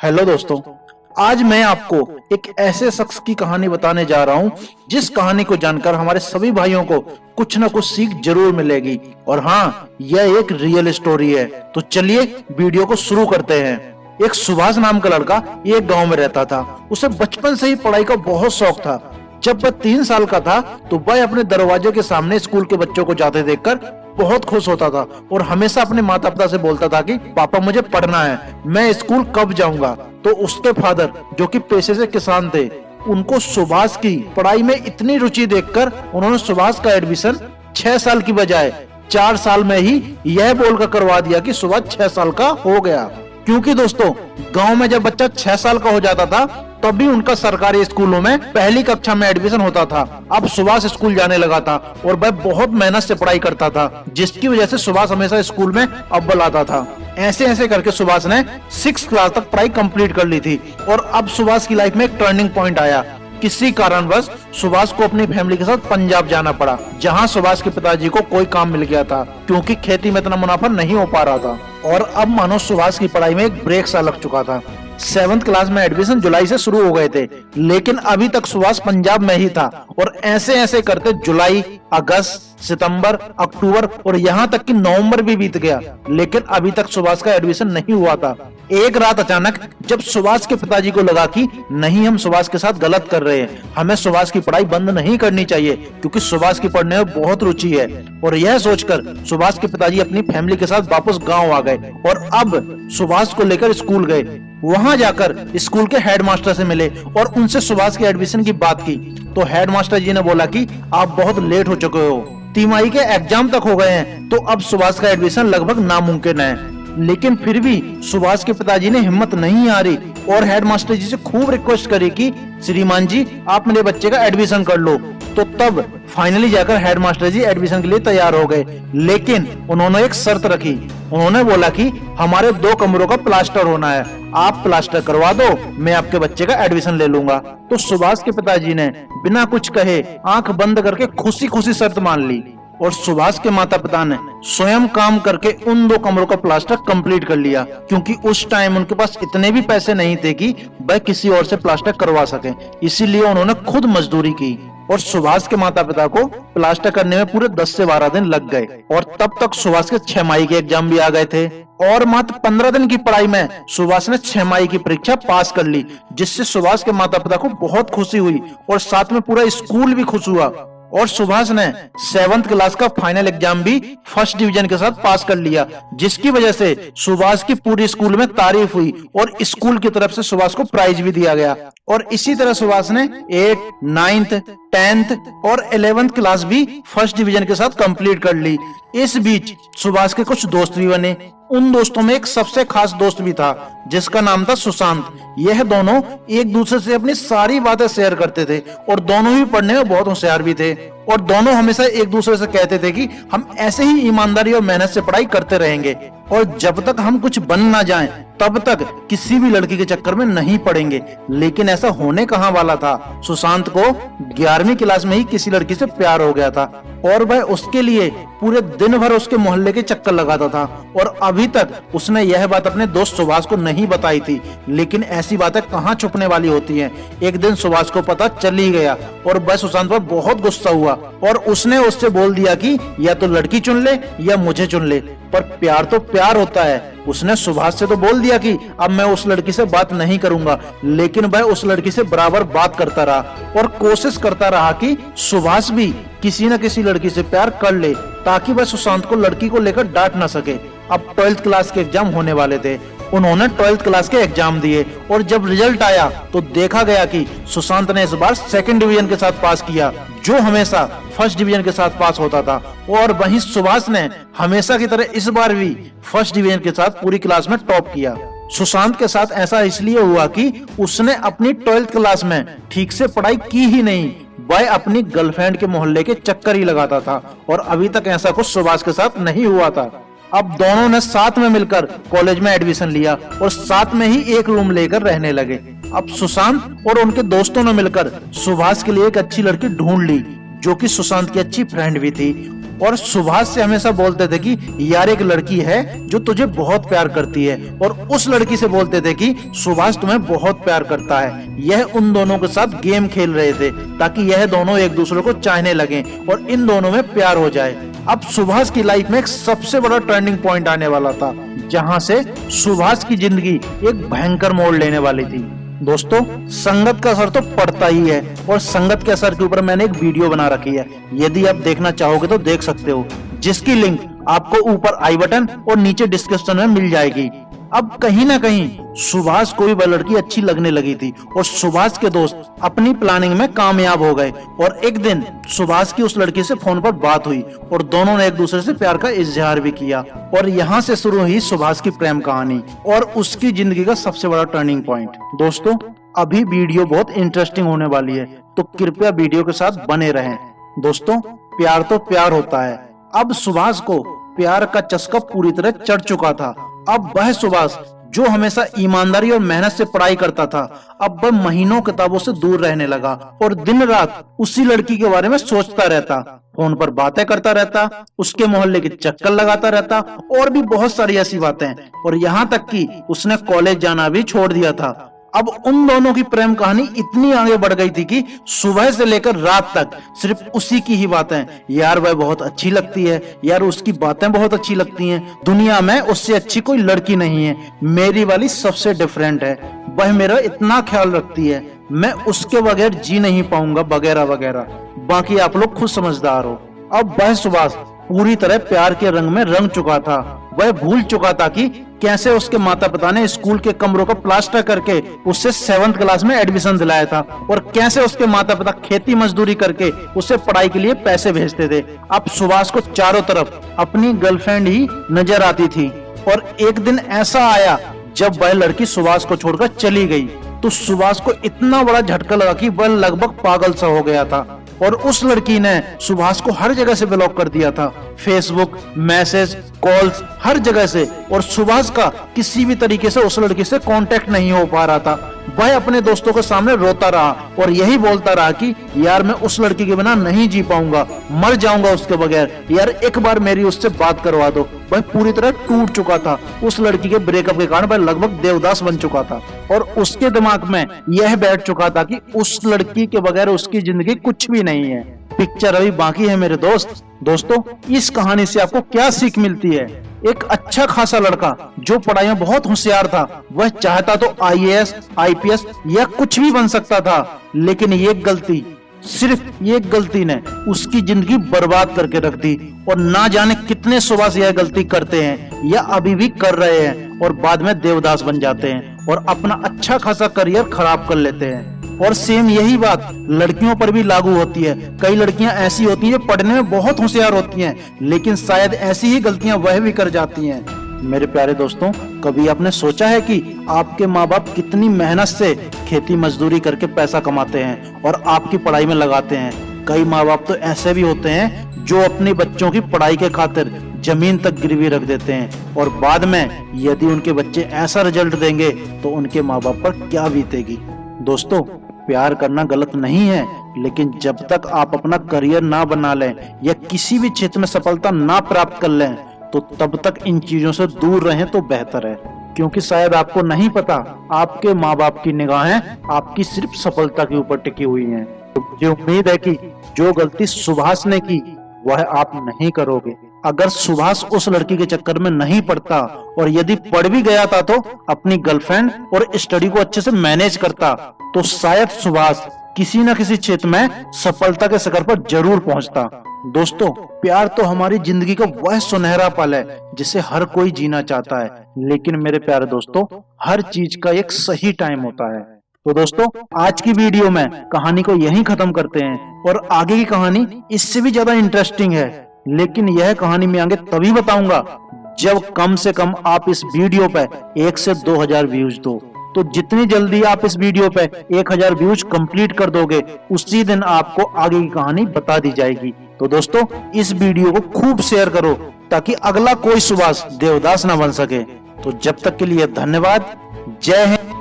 Hello दोस्तों, आज मैं आपको एक ऐसे शख्स की कहानी बताने जा रहा हूं जिस कहानी को जानकर हमारे सभी भाइयों को कुछ न कुछ सीख जरूर मिलेगी। और हाँ, यह एक रियल स्टोरी है। तो चलिए वीडियो को शुरू करते हैं। एक सुभाष नाम का लड़का एक गांव में रहता था। उसे बचपन से ही पढ़ाई का बहुत शौक था। जब वह 3 साल का था तो वह अपने दरवाजे के सामने स्कूल के बच्चों को जाते देखकर बहुत खुश होता था और हमेशा अपने माता पिता से बोलता था कि पापा मुझे पढ़ना है, मैं स्कूल कब जाऊंगा। तो उसके फादर, जो कि पेशे से किसान थे, उनको सुभाष की पढ़ाई में इतनी रुचि देखकर उन्होंने सुभाष का एडमिशन 6 साल की बजाय 4 साल में ही यह बोलकर करवा दिया कि सुभाष 6 साल का हो गया। क्योंकि दोस्तों, गांव में जब बच्चा 6 साल का हो जाता था तभी उनका सरकारी स्कूलों में पहली कक्षा में एडमिशन होता था। अब सुभाष स्कूल जाने लगा था और वह बहुत मेहनत से पढ़ाई करता था, जिसकी वजह से सुभाष हमेशा स्कूल में अव्वल आता था। ऐसे ऐसे करके सुभाष ने 6th क्लास तक पढ़ाई कंप्लीट कर ली थी और अब सुभाष की लाइफ में एक टर्निंग पॉइंट आया। किसी कारणवश सुभाष को अपनी फैमिली के साथ पंजाब जाना पड़ा, जहां सुभाष के पिताजी को कोई काम मिल गया था क्योंकि खेती में इतना मुनाफा नहीं हो पा रहा था। और अब मानो सुभाष की पढ़ाई में एक ब्रेक सा लग चुका था। 7th क्लास में एडमिशन जुलाई से शुरू हो गए थे, लेकिन अभी तक सुभाष पंजाब में ही था। और ऐसे ऐसे करते जुलाई, अगस्त, सितंबर, अक्टूबर और यहाँ तक कि नवंबर भी बीत गया, लेकिन अभी तक सुभाष का एडमिशन नहीं हुआ था। एक रात अचानक जब सुभाष के पिताजी को लगा कि नहीं, हम सुभाष के साथ गलत कर रहे हैं, हमें सुभाष की पढ़ाई बंद नहीं करनी चाहिए क्योंकि सुभाष की पढ़ने में बहुत रुचि है। और यह सोचकर सुभाष के पिताजी अपनी फैमिली के साथ वापस गांव आ गए और अब सुभाष को लेकर स्कूल गए। वहां जाकर स्कूल के हेडमास्टर से मिले और उनसे सुभाष के एडमिशन की बात की। तो हेडमास्टर जी ने बोला कि आप बहुत लेट हो चुके हो, तिमाही के एग्जाम तक हो गए हैं, तो अब सुभाष का एडमिशन लगभग नामुमकिन है। लेकिन फिर भी सुभाष के पिताजी ने हिम्मत नहीं हारी और हेडमास्टर जी से खूब रिक्वेस्ट करी कि श्रीमान जी, आप मेरे बच्चे का एडमिशन कर लो। तो तब फाइनली जाकर हेडमास्टर जी एडमिशन के लिए तैयार हो गए, लेकिन उन्होंने एक शर्त रखी। उन्होंने बोला कि हमारे 2 कमरों का प्लास्टर होना है, आप प्लास्टर करवा दो, मैं आपके बच्चे का एडमिशन ले लूंगा। तो सुभाष के पिताजी ने बिना कुछ कहे आंख बंद करके खुशी खुशी शर्त मान ली और सुभाष के माता पिता ने स्वयं काम करके उन 2 कमरों का प्लास्टर कंप्लीट कर लिया, क्योंकि उस टाइम उनके पास इतने भी पैसे नहीं थे कि वह किसी और से प्लास्टर करवा सके। इसीलिए उन्होंने खुद मजदूरी की और सुभाष के माता पिता को प्लास्टर करने में पूरे 10 से 12 दिन लग गए। और तब तक सुभाष के 6 के एग्जाम भी आ गए थे और मात्र 15 दिन की पढ़ाई में सुभाष ने 6 की परीक्षा पास कर ली, जिससे सुभाष के माता पिता को बहुत खुशी हुई और साथ में पूरा स्कूल भी खुश हुआ। और सुभाष ने 7th क्लास का फाइनल एग्जाम भी फर्स्ट डिवीजन के साथ पास कर लिया, जिसकी वजह से सुभाष की पूरी स्कूल में तारीफ हुई और स्कूल की तरफ से सुभाष को प्राइज भी दिया गया। और इसी तरह सुभाष ने 8th, 9th, 10th और 11th क्लास भी फर्स्ट डिवीजन के साथ कंप्लीट कर ली। इस बीच सुभाष के कुछ दोस्त भी बने। उन दोस्तों में एक सबसे खास दोस्त भी था जिसका नाम था सुशांत। यह दोनों एक दूसरे से अपनी सारी बातें शेयर करते थे और दोनों ही पढ़ने में बहुत होशियार भी थे। और दोनों हमेशा एक दूसरे से कहते थे कि हम ऐसे ही ईमानदारी और मेहनत से पढ़ाई करते रहेंगे और जब तक हम कुछ बन ना जाएं तब तक किसी भी लड़की के चक्कर में नहीं पड़ेंगे। लेकिन ऐसा होने कहां वाला था। सुशांत को 11वीं क्लास में ही किसी लड़की से प्यार हो गया था और वह उसके लिए पूरे दिन भर उसके मोहल्ले के चक्कर लगाता था। और अभी तक उसने यह बात अपने दोस्त सुभाष को नहीं बताई थी, लेकिन ऐसी बातें कहां छुपने वाली होती हैं। एक दिन सुभाष को पता चल ही गया और वह सुशांत पर बहुत गुस्सा हुआ और उसने उससे बोल दिया कि या तो लड़की चुन ले या मुझे चुन ले। पर प्यार तो प्यार होता है। उसने सुभाष से तो बोल दिया कि अब मैं उस लड़की से बात नहीं करूंगा, लेकिन वह उस लड़की से बराबर बात करता रहा और कोशिश करता रहा कि सुभाष भी किसी न किसी लड़की से प्यार कर ले ताकि वह सुशांत को लड़की को लेकर डांट ना सके। अब 12th क्लास के एग्जाम होने वाले थे। उन्होंने 12th क्लास के एग्जाम दिए और जब रिजल्ट आया तो देखा गया कि सुशांत ने इस बार 2nd डिवीजन के साथ पास किया, जो हमेशा फर्स्ट डिवीजन के साथ पास होता था। और वहीं सुभाष ने हमेशा की तरह इस बार भी फर्स्ट डिवीजन के साथ पूरी क्लास में टॉप किया। सुशांत के साथ ऐसा इसलिए हुआ कि उसने अपनी 12th क्लास में ठीक से पढ़ाई की ही नहीं, वह अपनी गर्लफ्रेंड के मोहल्ले के चक्कर ही लगाता था और अभी तक ऐसा कुछ सुभाष के साथ नहीं हुआ था। अब दोनों ने साथ में मिलकर कॉलेज में एडमिशन लिया और साथ में ही एक रूम लेकर रहने लगे। अब सुशांत और उनके दोस्तों ने मिलकर सुभाष के लिए एक अच्छी लड़की ढूंढ ली, जो कि सुशांत की अच्छी फ्रेंड भी थी। और सुभाष से हमेशा बोलते थे कि यार एक लड़की है जो तुझे बहुत प्यार करती है, और उस लड़की से बोलते थे कि सुभाष तुम्हें बहुत प्यार करता है। यह उन दोनों के साथ गेम खेल रहे थे ताकि यह दोनों एक दूसरे को चाहने लगे और इन दोनों में प्यार हो जाए। अब सुभाष की लाइफ में एक सबसे बड़ा टर्निंग पॉइंट आने वाला था, जहां से सुभाष की जिंदगी एक भयंकर मोड़ लेने वाली थी। दोस्तों, संगत का असर तो पड़ता ही है, और संगत के असर के ऊपर मैंने एक वीडियो बना रखी है। यदि आप देखना चाहोगे तो देख सकते हो, जिसकी लिंक आपको ऊपर आई बटन और नीचे डिस्क्रिप्शन में मिल जाएगी। अब कहीं ना कहीं सुभाष को भी वह लड़की अच्छी लगने लगी थी, और सुभाष के दोस्त अपनी प्लानिंग में कामयाब हो गए। और एक दिन सुभाष की उस लड़की से फोन पर बात हुई और दोनों ने एक दूसरे से प्यार का इजहार भी किया, और यहाँ से शुरू हुई सुभाष की प्रेम कहानी और उसकी जिंदगी का सबसे बड़ा टर्निंग पॉइंट। दोस्तों, अभी वीडियो बहुत इंटरेस्टिंग होने वाली है, तो कृपया वीडियो के साथ बने रहें। दोस्तों, प्यार तो प्यार होता है। अब सुभाष को प्यार का चस्का पूरी तरह चढ़ चुका था। अब वह सुभाष जो हमेशा ईमानदारी और मेहनत से पढ़ाई करता था, अब वह महीनों किताबों से दूर रहने लगा और दिन रात उसी लड़की के बारे में सोचता रहता, फोन पर बातें करता रहता, उसके मोहल्ले के चक्कर लगाता रहता और भी बहुत सारी ऐसी बातें। और यहाँ तक कि उसने कॉलेज जाना भी छोड़ दिया था। अब उन दोनों की प्रेम कहानी इतनी आगे बढ़ गई थी कि सुबह से लेकर रात तक सिर्फ उसी की ही बातें। यार वह बहुत अच्छी लगती है, यार उसकी बातें बहुत अच्छी लगती हैं, दुनिया में उससे अच्छी कोई लड़की नहीं है, मेरी वाली सबसे डिफरेंट है, वह मेरा इतना ख्याल रखती है, मैं उसके बगैर जी नहीं पाऊंगा, वगैरह वगैरह। बाकी आप लोग खुद समझदार हो। अब वह सुभाष पूरी तरह प्यार के रंग में रंग चुका था। वह भूल चुका था कि कैसे उसके माता पिता ने स्कूल के कमरों का प्लास्टर करके उससे 7th क्लास में एडमिशन दिलाया था, और कैसे उसके माता पिता खेती मजदूरी करके उसे पढ़ाई के लिए पैसे भेजते थे। अब सुभाष को चारों तरफ अपनी गर्लफ्रेंड ही नजर आती थी, और एक दिन ऐसा आया जब वह लड़की सुभाष को छोड़कर चली गई, तो सुभाष को इतना बड़ा झटका लगा कि वह लगभग पागल सा हो गया था। और उस लड़की ने सुभाष को हर जगह से ब्लॉक कर दिया था, फेसबुक, मैसेज, कॉल्स, हर जगह से। और सुभाष का किसी भी तरीके से उस लड़की से कांटेक्ट नहीं हो पा रहा था। वह अपने दोस्तों के सामने रोता रहा और यही बोलता रहा कि यार मैं उस लड़की के बिना नहीं जी पाऊंगा, मर जाऊंगा उसके बगैर, यार एक बार मेरी उससे बात करवा दो। वह पूरी तरह टूट चुका था। उस लड़की के ब्रेकअप के कारण वह लगभग देवदास बन चुका था, और उसके दिमाग में यह बैठ चुका था कि उस लड़की के बगैर उसकी जिंदगी कुछ भी नहीं है। पिक्चर अभी बाकी है मेरे दोस्त। दोस्तों, इस कहानी से आपको क्या सीख मिलती है? एक अच्छा खासा लड़का जो पढ़ाई में बहुत होशियार था, वह चाहता तो IAS, IPS या कुछ भी बन सकता था, लेकिन ये गलती, सिर्फ ये गलती ने उसकी जिंदगी बर्बाद करके रख दी। और ना जाने कितने सुभाष यह गलती करते हैं या अभी भी कर रहे हैं, और बाद में देवदास बन जाते हैं और अपना अच्छा खासा करियर खराब कर लेते हैं। और सेम यही बात लड़कियों पर भी लागू होती है। कई लड़कियां ऐसी होती हैं जो पढ़ने में बहुत होशियार होती हैं, लेकिन शायद ऐसी ही गलतियां वह भी कर जाती हैं। मेरे प्यारे दोस्तों, कभी आपने सोचा है कि आपके माँ बाप कितनी मेहनत से खेती मजदूरी करके पैसा कमाते हैं और आपकी पढ़ाई में लगाते हैं? कई माँ बाप तो ऐसे भी होते हैं जो अपने बच्चों की पढ़ाई के खातिर जमीन तक गिरवी रख देते हैं, और बाद में यदि उनके बच्चे ऐसा रिजल्ट देंगे तो उनके माँ बाप पर क्या बीतेगी। दोस्तों, प्यार करना गलत नहीं है, लेकिन जब तक आप अपना करियर ना बना लें या किसी भी क्षेत्र में सफलता ना प्राप्त कर लें, तो तब तक इन चीजों से दूर रहें तो बेहतर है। क्योंकि शायद आपको नहीं पता, आपके माँ बाप की निगाहें आपकी सिर्फ सफलता के ऊपर टिकी हुई हैं। तो मुझे उम्मीद है कि जो गलती सुभाष ने की वह आप नहीं करोगे। अगर सुभाष उस लड़की के चक्कर में नहीं पड़ता, और यदि पड़ भी गया था तो अपनी गर्लफ्रेंड और स्टडी को अच्छे से मैनेज करता, तो शायद सुभाष किसी न किसी क्षेत्र में सफलता के शिखर पर जरूर पहुंचता। दोस्तों, प्यार तो हमारी जिंदगी का वह सुनहरा पल है जिसे हर कोई जीना चाहता है, लेकिन मेरे प्यारे दोस्तों, हर चीज का एक सही टाइम होता है। तो दोस्तों, आज की वीडियो में कहानी को यहीं खत्म करते हैं, और आगे की कहानी इससे भी ज्यादा इंटरेस्टिंग है, लेकिन यह कहानी मैं आगे तभी बताऊंगा जब कम से कम आप इस वीडियो पे 1 से 2000 व्यूज दो। तो जितनी जल्दी आप इस वीडियो पे 1000 व्यूज कंप्लीट कर दोगे, उसी दिन आपको आगे की कहानी बता दी जाएगी। तो दोस्तों, इस वीडियो को खूब शेयर करो ताकि अगला कोई सुभाष देवदास न बन सके। तो जब तक के लिए धन्यवाद। जय हिंद।